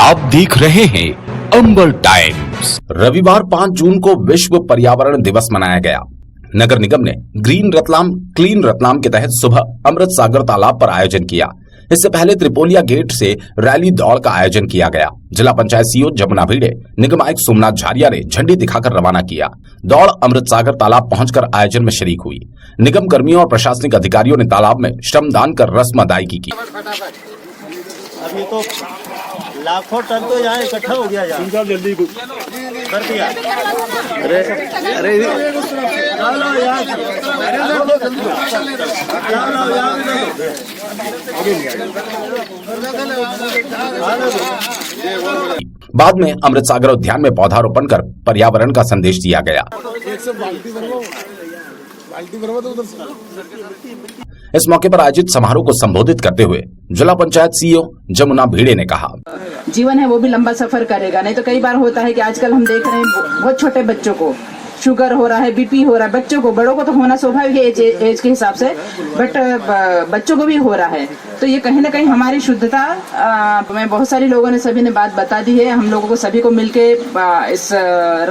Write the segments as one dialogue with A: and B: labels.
A: आप देख रहे हैं अंबर टाइम्स।
B: रविवार 5 जून को विश्व पर्यावरण दिवस मनाया गया। नगर निगम ने ग्रीन रतलाम क्लीन रतलाम के तहत सुबह अमृत सागर तालाब पर आयोजन किया। इससे पहले त्रिपोलिया गेट से रैली दौड़ का आयोजन किया गया। जिला पंचायत सीईओ जमुना भिड़े, निगम आयुक्त सोमनाथ झारिया ने झंडी दिखाकर रवाना किया। दौड़ अमृत सागर तालाब पहुंचकर आयोजन में शरीक हुई। निगम कर्मियों और प्रशासनिक अधिकारियों ने तालाब में श्रमदान कर रस्म अदायगी की।
C: अभी तो लाखों टन तो यहाँ इकट्ठा हो गया, जल्दी कर दिया। अरे
B: बाद में अमृत सागर उद्यान में पौधारोपण कर पर्यावरण का संदेश दिया गया। इस मौके पर आयोजित समारोह को संबोधित करते हुए जिला पंचायत सीईओ जमुना भिड़े ने कहा,
D: जीवन है वो भी लंबा सफर करेगा। नहीं तो कई बार होता है कि आजकल हम देख रहे हैं बहुत छोटे बच्चों को शुगर हो रहा है, बीपी हो रहा है। बच्चों को, बड़ों को तो होना स्वाभाविक है एज के हिसाब से, बट बच्चों को भी हो रहा है। तो ये कहीं ना कहीं हमारी शुद्धता में बहुत सारे लोगों ने, सभी ने बात बता दी है। हम लोगों को सभी को मिलके इस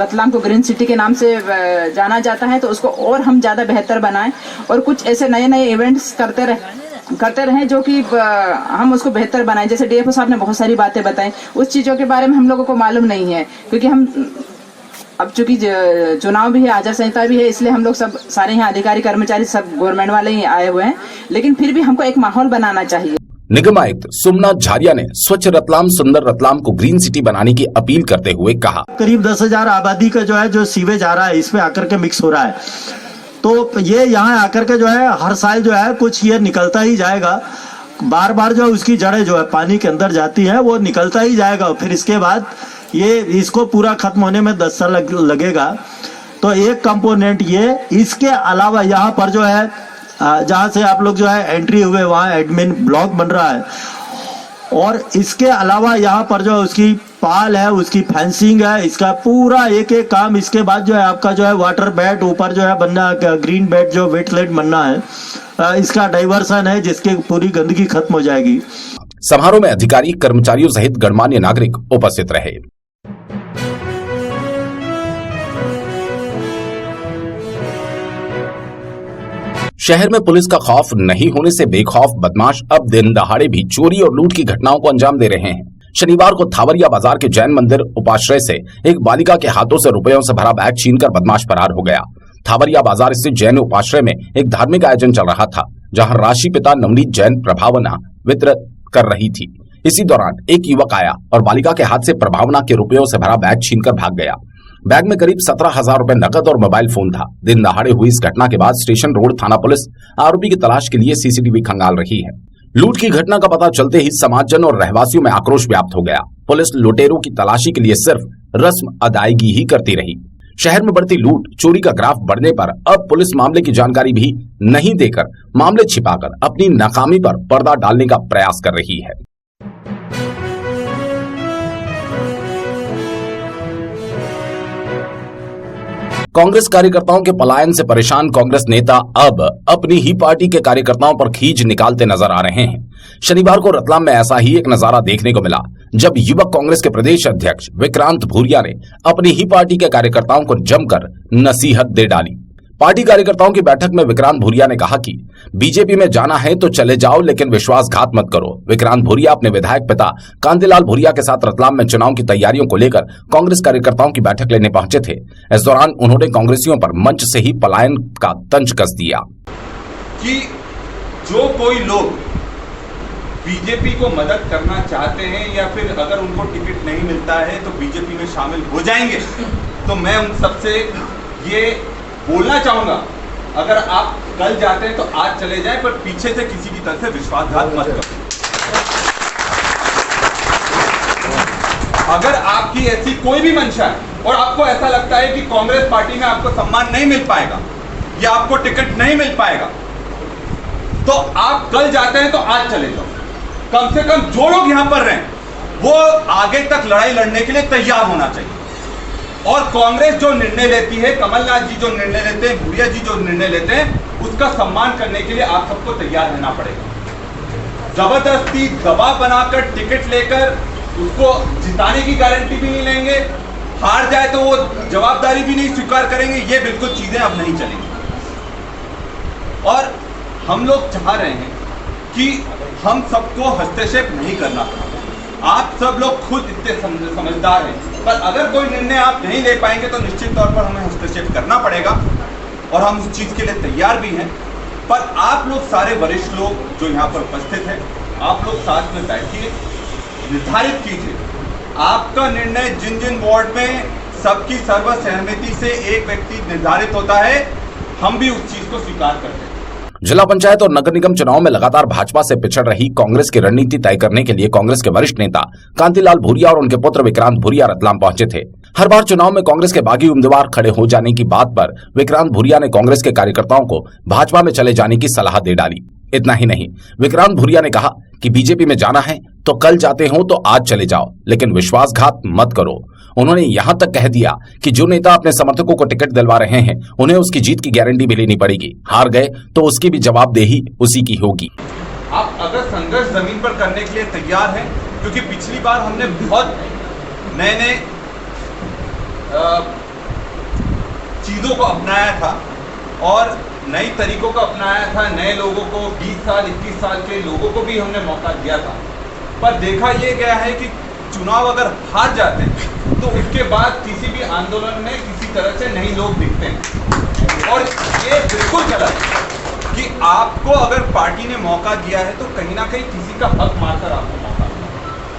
D: रतलाम को ग्रीन सिटी के नाम से जाना जाता है, तो उसको और हम ज्यादा बेहतर बनाएं और कुछ ऐसे नए नए इवेंट्स करते रहें जो कि हम उसको बेहतर बनाएं। जैसे डीएफओ साहब ने बहुत सारी बातें बताई, उस चीजों के बारे में हम लोगों को मालूम नहीं है, क्योंकि हम अब चूंकि चुनाव भी है, आचार संहिता भी है, इसलिए हम लोग सब सारे यहाँ अधिकारी कर्मचारी सब गवर्नमेंट वाले ही आए हुए हैं। लेकिन फिर भी हमको एक माहौल बनाना चाहिए।
B: निगम आयुक्त सोमनाथ झारिया ने स्वच्छ रतलाम सुंदर रतलाम को ग्रीन सिटी बनाने की अपील करते हुए कहा,
C: करीब 10,000 आबादी का जो है जो सीवेज आ रहा है, इसमें आकर के मिक्स हो रहा है। तो ये यहाँ आकर के जो है हर साल जो है कुछ ये निकलता ही जाएगा। बार बार जो उसकी जड़ें जो है पानी के अंदर जाती है, वो निकलता ही जाएगा। फिर इसके बाद ये इसको पूरा खत्म होने में 10 साल लगेगा। तो एक कंपोनेंट ये, इसके अलावा यहाँ पर जो है जहाँ से आप लोग जो है एंट्री हुए वहाँ एडमिन ब्लॉक बन रहा है, और इसके अलावा यहाँ पर जो उसकी पाल है, उसकी फेंसिंग है, इसका पूरा एक एक काम। इसके बाद जो है आपका जो है वाटर बेड ऊपर जो है बनना, ग्रीन बेड जो वेटलैंड बनना है, इसका डाइवर्सन है जिसके पूरी गंदगी खत्म हो जाएगी।
B: समारोह में अधिकारी, कर्मचारियों सहित गणमान्य नागरिक उपस्थित रहे। शहर में पुलिस का खौफ नहीं होने से बेखौफ बदमाश अब दिन दहाड़े भी चोरी और लूट की घटनाओं को अंजाम दे रहे हैं। शनिवार को थावरिया बाजार के जैन मंदिर उपाश्रय से एक बालिका के हाथों से रुपयों से भरा बैग छीनकर बदमाश फरार हो गया। थावरिया बाजार स्थित जैन उपाश्रय में एक धार्मिक आयोजन चल रहा था, जहां राशि पिता नवनीत जैन प्रभावना वितरित कर रही थी। इसी दौरान एक युवक आया और बालिका के हाथ से प्रभावना के रुपयों से भरा बैग छीनकर भाग गया। बैग में करीब 17,000 रुपए नकद और मोबाइल फोन था। दिन दहाड़े हुई इस घटना के बाद स्टेशन रोड थाना पुलिस आरोपी की तलाश के लिए सीसीटीवी खंगाल रही है। लूट की घटना का पता चलते ही समाजजन और रहवासियों में आक्रोश व्याप्त हो गया। पुलिस लुटेरों की तलाशी के लिए सिर्फ रस्म अदायगी ही करती रही। शहर में बढ़ती लूट चोरी का ग्राफ बढ़ने पर अब पुलिस मामले की जानकारी भी नहीं देकर मामले छिपाकर अपनी नाकामी पर पर्दा डालने का प्रयास कर रही है। कांग्रेस कार्यकर्ताओं के पलायन से परेशान कांग्रेस नेता अब अपनी ही पार्टी के कार्यकर्ताओं पर खींच निकालते नजर आ रहे हैं। शनिवार को रतलाम में ऐसा ही एक नजारा देखने को मिला, जब युवक कांग्रेस के प्रदेश अध्यक्ष विक्रांत भूरिया ने अपनी ही पार्टी के कार्यकर्ताओं को जमकर नसीहत दे डाली। पार्टी कार्यकर्ताओं की बैठक में विक्रांत भूरिया ने कहा कि बीजेपी में जाना है तो चले जाओ, लेकिन विश्वासघात मत करो। विक्रांत भूरिया अपने विधायक पिता कांतिलाल भूरिया के साथ रतलाम में चुनाव की तैयारियों को लेकर कांग्रेस कार्यकर्ताओं की बैठक लेने पहुंचे थे। इस दौरान उन्होंने कांग्रेसियों पर मंच से ही पलायन का तंज कस दिया
E: कि जो कोई लोग बीजेपी को मदद करना चाहते हैं या फिर अगर उनको टिकट नहीं मिलता है तो बीजेपी में शामिल हो जाएंगे, तो मैं उन सबसे ये बोलना चाहूंगा, अगर आप कल जाते हैं तो आज चले जाएं, पर पीछे से किसी की तरफ से विश्वासघात मत करो। अगर आपकी ऐसी कोई भी मंशा है और आपको ऐसा लगता है कि कांग्रेस पार्टी में आपको सम्मान नहीं मिल पाएगा या आपको टिकट नहीं मिल पाएगा, तो आप कल जाते हैं तो आज चले जाओ। कम से कम जो लोग यहां पर रहें वो आगे तक लड़ाई लड़ने के लिए तैयार होना चाहिए। और कांग्रेस जो निर्णय लेती है, कमलनाथ जी जो निर्णय लेते हैं, भूरिया जी जो निर्णय लेते हैं, उसका सम्मान करने के लिए आप सबको तैयार रहना पड़ेगा। जबरदस्ती दबाव बनाकर टिकट लेकर उसको जिताने की गारंटी भी नहीं लेंगे, हार जाए तो वो जवाबदारी भी नहीं स्वीकार करेंगे। ये बिल्कुल चीजें अब नहीं चलेंगी। और हम लोग चाह रहे हैं कि हम सबको हस्तक्षेप नहीं करना। आप सब लोग खुद इतने समझदार हैं, पर अगर कोई निर्णय आप नहीं ले पाएंगे तो निश्चित तौर पर हमें हस्तक्षेप करना पड़ेगा और हम उस चीज के लिए तैयार भी हैं। पर आप लोग सारे वरिष्ठ लोग जो यहाँ पर उपस्थित हैं, आप लोग साथ में बैठिए, निर्धारित कीजिए आपका निर्णय। जिन जिन वार्ड में सबकी सर्वसहमति से एक व्यक्ति निर्धारित होता है, हम भी उस चीज को स्वीकार करते हैं।
B: जिला पंचायत और नगर निगम चुनाव में लगातार भाजपा से पिछड़ रही कांग्रेस की रणनीति तय करने के लिए कांग्रेस के वरिष्ठ नेता कांतिलाल भूरिया और उनके पुत्र विक्रांत भूरिया रतलाम पहुंचे थे। हर बार चुनाव में कांग्रेस के बागी उम्मीदवार खड़े हो जाने की बात पर विक्रांत भूरिया ने कांग्रेस के कार्यकर्ताओं को भाजपा में चले जाने की सलाह दे डाली। इतना ही नहीं, विक्रांत भूरिया ने कहा कि बीजेपी में जाना है तो कल जाते हो तो आज चले जाओ, लेकिन विश्वासघात मत करो। उन्होंने यहां तक कह दिया कि जो नेता अपने समर्थकों को टिकट दिलवा रहे हैं, उन्हें उसकी जीत की गारंटी भी लेनी पड़ेगी। हार गए तो उसकी भी जवाबदेही उसी की होगी।
E: आप अगर संघर्ष जमीन पर करने के लिए तैयार हैं, क्योंकि पिछली बार हमने बहुत नए चीजों को अपनाया था और नई तरीकों को अपनाया था। नए लोगों को 20 साल 21 साल के लोगों को भी हमने मौका दिया था, पर देखा यह गया है कि चुनाव अगर हार जाते हैं तो उसके बाद किसी भी आंदोलन में किसी तरह से नए लोग दिखते हैं। और ये बिल्कुल गलत है कि आपको अगर पार्टी ने मौका दिया है तो कहीं ना कहीं किसी का हक मारकर आपको मौका दिया,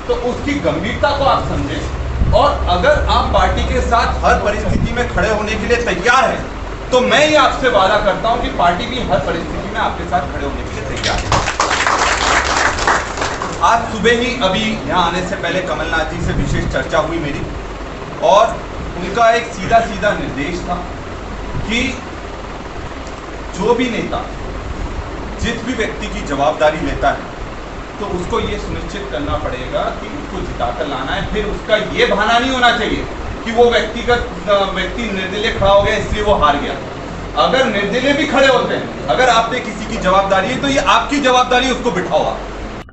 E: तो उसकी गंभीरता को आप समझें। और अगर आप पार्टी के साथ हर परिस्थिति में खड़े होने के लिए तैयार हैं, तो मैं ये आपसे वादा करता हूं कि पार्टी भी हर परिस्थिति में आपके साथ खड़े होने के लिए तैयार है। आज सुबह ही अभी यहाँ आने से पहले कमलनाथ जी से विशेष चर्चा हुई मेरी, और उनका एक सीधा सीधा निर्देश था कि जो भी नेता जिस भी व्यक्ति की जवाबदारी लेता है तो उसको ये सुनिश्चित करना पड़ेगा कि उसको जिताकर लाना है। फिर उसका ये बहाना नहीं होना चाहिए कि वो व्यक्ति निर्दलीय खड़ा हो गया इसलिए वो हार गया। अगर निर्दलीय भी खड़े होते हैं, अगर आपने किसी की जवाबदारी है तो ये आपकी जवाबदारी, उसको बिठाओ आप।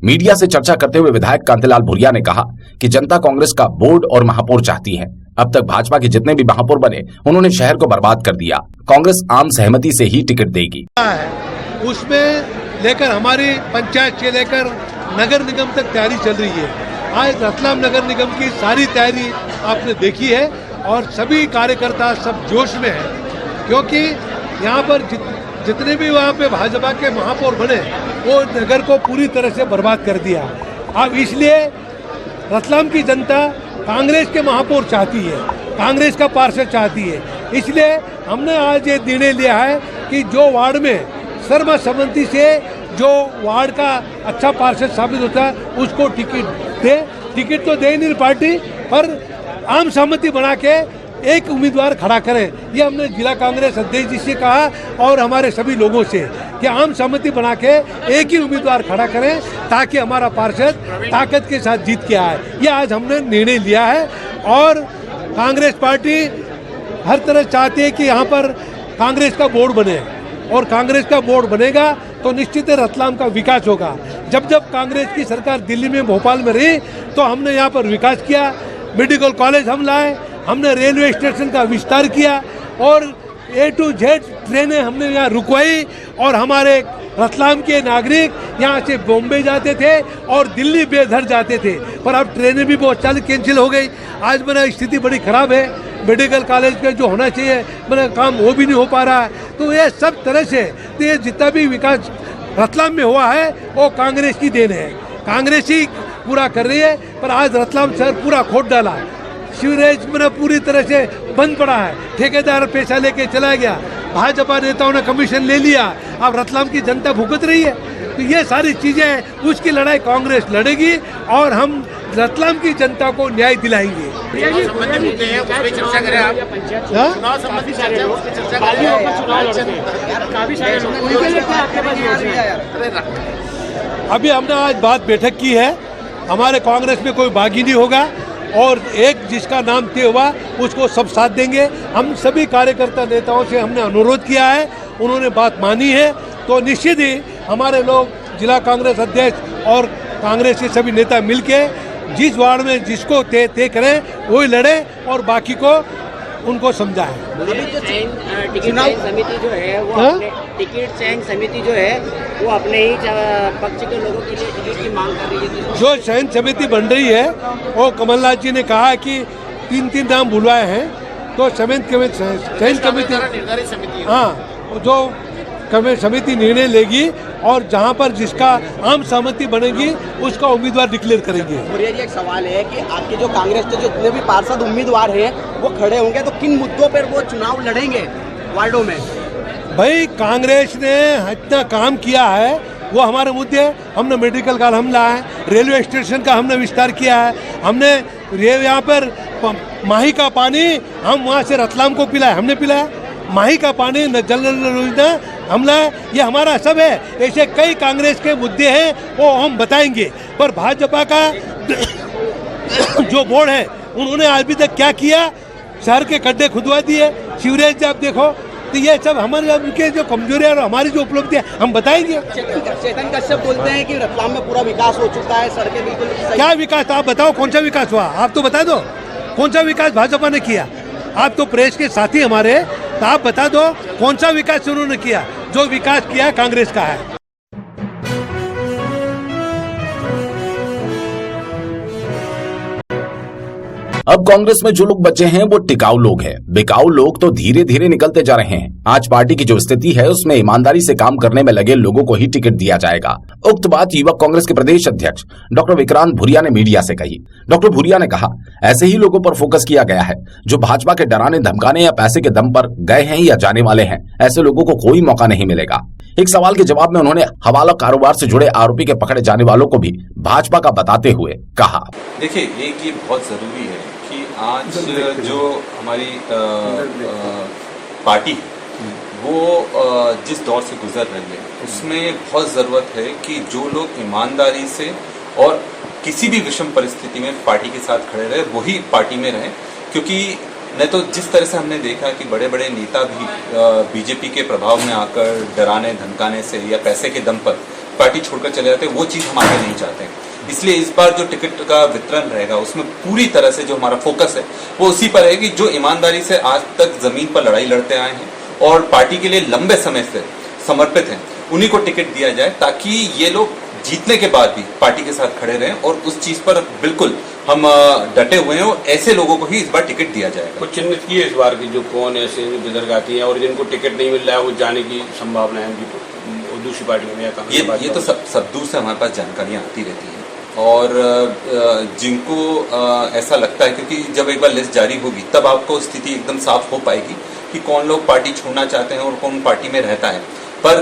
B: मीडिया से चर्चा करते हुए विधायक कांतिलाल भूरिया ने कहा कि जनता कांग्रेस का बोर्ड और महापौर चाहती है। अब तक भाजपा के जितने भी महापौर बने, उन्होंने शहर को बर्बाद कर दिया। कांग्रेस आम सहमति से ही टिकट देगी।
F: उसमें लेकर हमारी पंचायत से लेकर नगर निगम तक तैयारी चल रही है। आज रतलाम नगर निगम की सारी तैयारी आपने देखी है और सभी कार्यकर्ता सब जोश में हैं, क्योंकि यहाँ पर जितने भी वहाँ पे भाजपा के महापौर बने वो नगर को पूरी तरह से बर्बाद कर दिया। अब इसलिए रतलाम की जनता कांग्रेस के महापौर चाहती है, कांग्रेस का पार्षद चाहती है। इसलिए हमने आज ये निर्णय लिया है कि जो वार्ड में सर्वसम्मति से जो वार्ड का अच्छा पार्षद साबित होता है उसको टिकट दे। टिकट तो दे नहीं पार्टी, पर आम सहमति बना के एक उम्मीदवार खड़ा करें। ये हमने जिला कांग्रेस अध्यक्ष जी से कहा और हमारे सभी लोगों से कि आम सहमति बना के एक ही उम्मीदवार खड़ा करें ताकि हमारा पार्षद ताकत के साथ जीत के आए। ये आज हमने निर्णय लिया है और कांग्रेस पार्टी हर तरह चाहती है कि यहाँ पर कांग्रेस का बोर्ड बने, और कांग्रेस का बोर्ड बनेगा तो निश्चित है रतलाम का विकास होगा। जब जब कांग्रेस की सरकार दिल्ली में, भोपाल में रही तो हमने यहाँ पर विकास किया, मेडिकल कॉलेज हम लाए, हमने रेलवे स्टेशन का विस्तार किया और A to Z ट्रेनें हमने यहाँ रुकवाई और हमारे रतलाम के नागरिक यहाँ से बॉम्बे जाते थे और दिल्ली बेघर जाते थे, पर अब ट्रेनें भी बहुत सारी कैंसिल हो गई। आज मेरा स्थिति बड़ी खराब है, मेडिकल कॉलेज का जो होना चाहिए मेरा काम वो भी नहीं हो पा रहा है। तो ये सब तरह से तो ये जितना भी विकास रतलाम में हुआ है वो कांग्रेस की देन है, कांग्रेस ही पूरा कर रही है। पर आज रतलाम शहर पूरा खोद डाला, सीवरेज में पूरी तरह से बंद पड़ा है, ठेकेदार पैसा लेके चला गया, भाजपा नेताओं ने कमीशन ले लिया, अब रतलाम की जनता भुगत रही है। तो ये सारी चीजें, उसकी लड़ाई कांग्रेस लड़ेगी और हम रतलाम की जनता को न्याय दिलाएंगे। अभी हमने आज बात बैठक की है, हमारे कांग्रेस में कोई बागी नहीं होगा और एक जिसका नाम तय हुआ उसको सब साथ देंगे। हम सभी कार्यकर्ता नेताओं से हमने अनुरोध किया है, उन्होंने बात मानी है, तो निश्चित ही हमारे लोग जिला कांग्रेस अध्यक्ष और कांग्रेस के सभी नेता मिलके जिस वार्ड में जिसको तय करें वही लड़े और बाकी को उनको समझाएं।
G: टिकट चयन समिति जो है वो अपने टिकट चयन समिति जो है वो अपने ही पक्ष के लोगों के लिए टिकट की मांग कर रही है। जो
F: चयन समिति बन रही है वो कमलनाथ जी ने कहा कि 3 नाम बुलवाए हैं, तो चयन कमेटी
G: निर्धारित समिति,
F: हाँ, जो समिति निर्णय लेगी और जहां पर जिसका आम सहमति बनेगी उसका उम्मीदवार डिक्लेयर करेंगे।
G: भुरिया जी, एक सवाल है कि आपके जो कांग्रेस के जितने भी पार्षद उम्मीदवार हैं वो खड़े होंगे तो किन मुद्दों पर वो चुनाव लड़ेंगे वार्डों में? भाई,
F: कांग्रेस ने इतना काम किया है, वो हमारे मुद्दे। हमने मेडिकल का हमला है, रेलवे स्टेशन का हमने विस्तार किया है, हमने यहाँ पर माही का पानी हम वहाँ से रतलाम को पिलाया, हमने पिलाया। माही का पानी जल योजना हमला है, ये हमारा सब है। ऐसे कई कांग्रेस के मुद्दे हैं वो हम बताएंगे, पर भाजपा का जो बोर्ड है उन्होंने अभी तक क्या किया? शहर के गड्ढे खुदवा दिए, सीवरेज आप देखो, तो ये सब हमारे उनके जो कमजोरी और हमारी जो उपलब्धि है हम बताएंगे।
G: चेतन कश्यप बोलते हैं कि रतलाम में पूरा विकास हो चुका है, सड़कें बिल्कुल सही।
F: क्या विकास? आप बताओ कौन सा विकास हुआ, आप तो बता दो कौन सा विकास भाजपा ने किया। आप तो प्रेस के साथी हमारे, तो आप बता दो कौन सा विकास उन्होंने किया। जो विकास किया कांग्रेस का है।
B: अब कांग्रेस में जो लोग बचे हैं वो टिकाऊ लोग हैं। बिकाऊ लोग तो धीरे धीरे निकलते जा रहे हैं। आज पार्टी की जो स्थिति है उसमें ईमानदारी से काम करने में लगे लोगों को ही टिकट दिया जाएगा। उक्त बात युवक कांग्रेस के प्रदेश अध्यक्ष डॉक्टर विक्रांत भुरिया ने मीडिया से कही। डॉक्टर भुरिया ने कहा, ऐसे ही लोगों पर फोकस किया गया है जो भाजपा के डराने धमकाने या पैसे के दम पर गए हैं या जाने वाले हैं। ऐसे लोगों को कोई मौका नहीं मिलेगा। एक सवाल के जवाब में उन्होंने हवाला कारोबार से जुड़े आरोपी के पकड़े जाने वालों को भी भाजपा का बताते हुए कहा,
H: देखिए, ये बहुत जरूरी है कि आज जो हमारी पार्टी वो जिस दौर से गुजर रही है उसमें बहुत ज़रूरत है कि जो लोग ईमानदारी से और किसी भी विषम परिस्थिति में पार्टी के साथ खड़े रहे वही पार्टी में रहे। क्योंकि नहीं तो जिस तरह से हमने देखा कि बड़े बड़े नेता भी बीजेपी के प्रभाव में आकर डराने धमकाने से या पैसे के दम पर पार्टी छोड़कर चले जाते, वो चीज़ हम आगे नहीं चाहते। इसलिए इस बार जो टिकट का वितरण रहेगा उसमें पूरी तरह से जो हमारा फोकस है वो उसी पर है कि जो ईमानदारी से आज तक जमीन पर लड़ाई लड़ते आए हैं और पार्टी के लिए लंबे समय से समर्पित हैं, उन्हीं को टिकट दिया जाए ताकि ये लोग जीतने के बाद भी पार्टी के साथ खड़े रहें। और उस चीज पर बिल्कुल हम डटे हुए हैं और ऐसे लोगों को ही इस बार टिकट दिया जाएगा।
I: कुछ चिन्हित की है इस बार की, जो कौन ऐसे बुजुर्ग आती है और जिनको टिकट नहीं मिल रहा है वो जाने की संभावना है दूसरी पार्टी में?
H: ये तो सब दूर से हमारे पास जानकारियां आती रहती हैं और जिनको ऐसा लगता है, क्योंकि जब एक बार लिस्ट जारी होगी तब आपको स्थिति एकदम साफ हो पाएगी कि कौन लोग पार्टी छोड़ना चाहते हैं और कौन पार्टी में रहता है। पर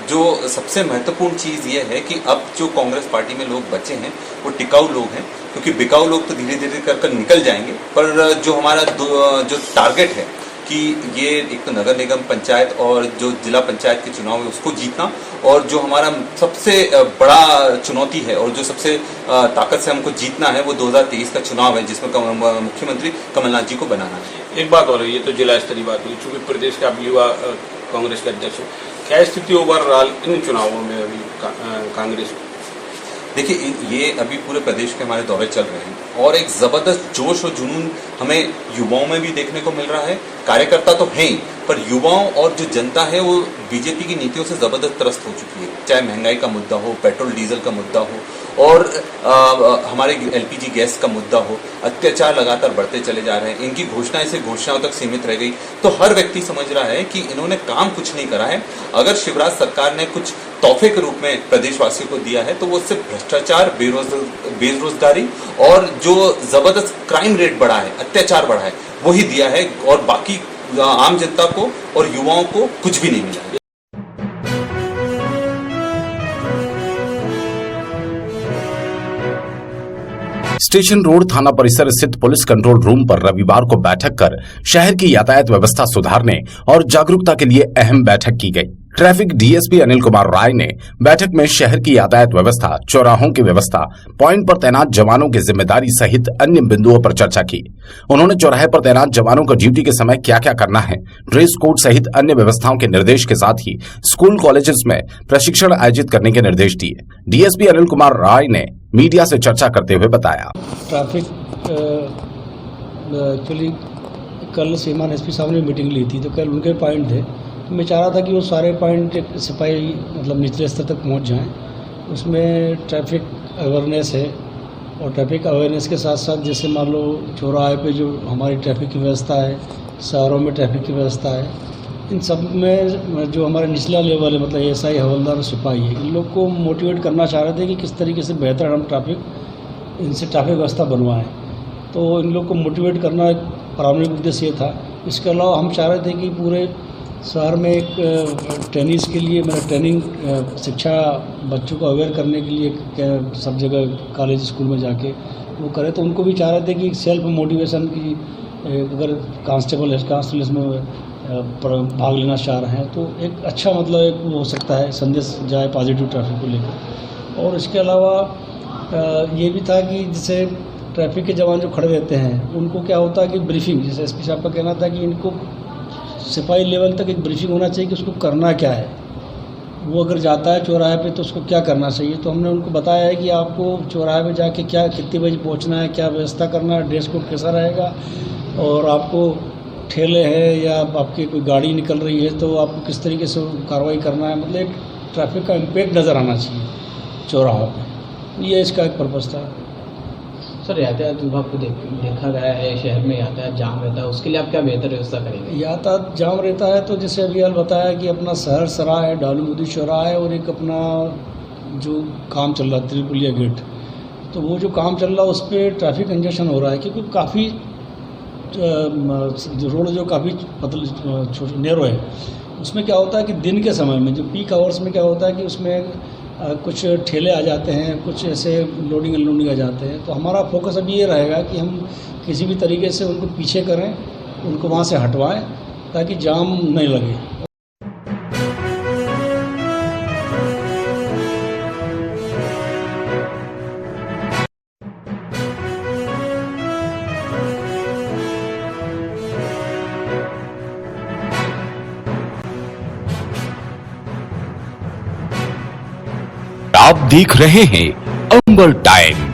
H: जो सबसे महत्वपूर्ण चीज़ ये है कि अब जो कांग्रेस पार्टी में लोग बचे हैं वो टिकाऊ लोग हैं, क्योंकि बिकाऊ लोग तो धीरे धीरे कर निकल जाएंगे। पर जो हमारा जो टारगेट है कि ये एक तो नगर निगम पंचायत और जो जिला पंचायत के चुनाव है उसको जीतना, और जो हमारा सबसे बड़ा चुनौती है और जो सबसे ताकत से हमको जीतना है वो 2023 का चुनाव है जिसमें मुख्यमंत्री कमलनाथ जी को बनाना है।
I: एक बात और है, ये तो जिला स्तरीय बात हुई, चूंकि प्रदेश के आप युवा कांग्रेस के अध्यक्ष, क्या स्थिति ओवरऑल इन चुनावों में अभी कांग्रेस?
H: देखिए, ये अभी पूरे प्रदेश के हमारे दौरे चल रहे हैं और एक जबरदस्त जोश और जुनून हमें युवाओं में भी देखने को मिल रहा है। कार्यकर्ता तो हैं ही, पर युवाओं और जो जनता है वो बीजेपी की नीतियों से जबरदस्त त्रस्त हो चुकी है। चाहे महंगाई का मुद्दा हो, पेट्रोल डीजल का मुद्दा हो और हमारे एलपीजी गैस का मुद्दा हो, अत्याचार लगातार बढ़ते चले जा रहे हैं। इनकी घोषणाएं से घोषणाओं तक सीमित रह गई, तो हर व्यक्ति समझ रहा है कि इन्होंने काम कुछ नहीं करा है। अगर शिवराज सरकार ने कुछ तोहफे के रूप में प्रदेशवासियों को दिया है तो वो सिर्फ भ्रष्टाचार, बेरोजगारी और जो जबरदस्त क्राइम रेट बढ़ा है, अत्याचार बढ़ा है, वही दिया है और बाकी आम जनता को और युवाओं को कुछ भी नहीं मिला है।
B: स्टेशन रोड थाना परिसर स्थित पुलिस कंट्रोल रूम पर रविवार को बैठक कर शहर की यातायात व्यवस्था सुधारने और जागरूकता के लिए अहम बैठक की गई। ट्रैफिक डीएसपी अनिल कुमार राय ने बैठक में शहर की यातायात व्यवस्था, चौराहों की व्यवस्था, पॉइंट पर तैनात जवानों की जिम्मेदारी सहित अन्य बिंदुओं पर चर्चा की। उन्होंने चौराहे पर तैनात जवानों को ड्यूटी के समय क्या क्या करना है, ड्रेस कोड सहित अन्य व्यवस्थाओं के निर्देश के साथ ही स्कूल कॉलेजेस में प्रशिक्षण आयोजित करने के निर्देश दिए। डीएसपी अनिल कुमार राय ने मीडिया से चर्चा करते हुए बताया,
J: ट्रैफिक एक्चुअली कल सीमान एसपी साहब ने मीटिंग ली थी, तो कल उनके पॉइंट थे। मैं चाह रहा था कि वो सारे पॉइंट एक सिपाही मतलब निचले स्तर तक पहुंच जाएं। उसमें ट्रैफिक अवेयरनेस है, और ट्रैफिक अवेयरनेस के साथ साथ जैसे मान लो चौराहे पे जो हमारी ट्रैफिक की व्यवस्था है, शहरों में ट्रैफिक की व्यवस्था है, इन सब में जो हमारे निचला लेवल है मतलब एसआई, हवलदार और सिपाही है, इन लोग को मोटिवेट करना चाह रहे थे कि किस तरीके से बेहतर हम इनसे ट्रैफिक व्यवस्था बनवाएँ। तो इन लोग को मोटिवेट करना एक प्राथमिक उद्देश्य ये था। इसके अलावा हम चाह रहे थे कि पूरे शहर में एक ट्रेनिंग्स के लिए मेरा ट्रेनिंग शिक्षा बच्चों को अवेयर करने के लिए सब जगह कॉलेज स्कूल में जाके वो करें। तो उनको भी चाह रहे थे कि सेल्फ मोटिवेशन की अगर कांस्टेबल इसमें भाग लेना चाह रहे हैं तो एक अच्छा मतलब एक हो सकता है संदेश जाए पॉजिटिव ट्रैफिक को लेकर। और इसके अलावा ये भी था कि जैसे ट्रैफिक के जवान जो खड़े रहते हैं उनको क्या होता है कि ब्रीफिंग, जैसे एसपी साहब का कहना था कि इनको सिपाही लेवल तक एक ब्रीफिंग होना चाहिए कि उसको करना क्या है। वो अगर जाता है चौराहे पे तो उसको क्या करना चाहिए। तो हमने उनको बताया है कि आपको चौराहे पे जाके क्या कितने बजे पहुंचना है, क्या व्यवस्था करना है, ड्रेस कोड कैसा रहेगा, और आपको ठेले हैं या आपकी कोई गाड़ी निकल रही है तो आपको किस तरीके से कार्रवाई करना है। मतलब एक ट्रैफिक का इम्पैक्ट नज़र आना चाहिए चौराहों पर। ये इसका एक पर्पज़ था।
K: सर, यातायात विभाग को देखा गया है शहर में यातायात जाम रहता है, उसके लिए आप क्या बेहतर व्यवस्था करेंगे?
J: यातायात जाम रहता है तो जैसे अभी हाल बताया कि अपना शहर सराय है, डालूमुदी चौराहा है, और एक अपना जो काम चल रहा है त्रिपुलिया गेट, तो वो जो काम चल रहा है उस पर ट्रैफिक कंजेशन हो रहा है क्योंकि काफ़ी रोड जो काफ़ी मतलब नैरो है। उसमें क्या होता है कि दिन के समय में जो पीक आवर्स में क्या होता है कि उसमें कुछ ठेले आ जाते हैं, कुछ ऐसे लोडिंग अनलोडिंग आ जाते हैं। तो हमारा फोकस अभी ये रहेगा कि हम किसी भी तरीके से उनको पीछे करें, उनको वहाँ से हटवाएं ताकि जाम नहीं लगे।
A: आप देख रहे हैं अंबर टाइम्स।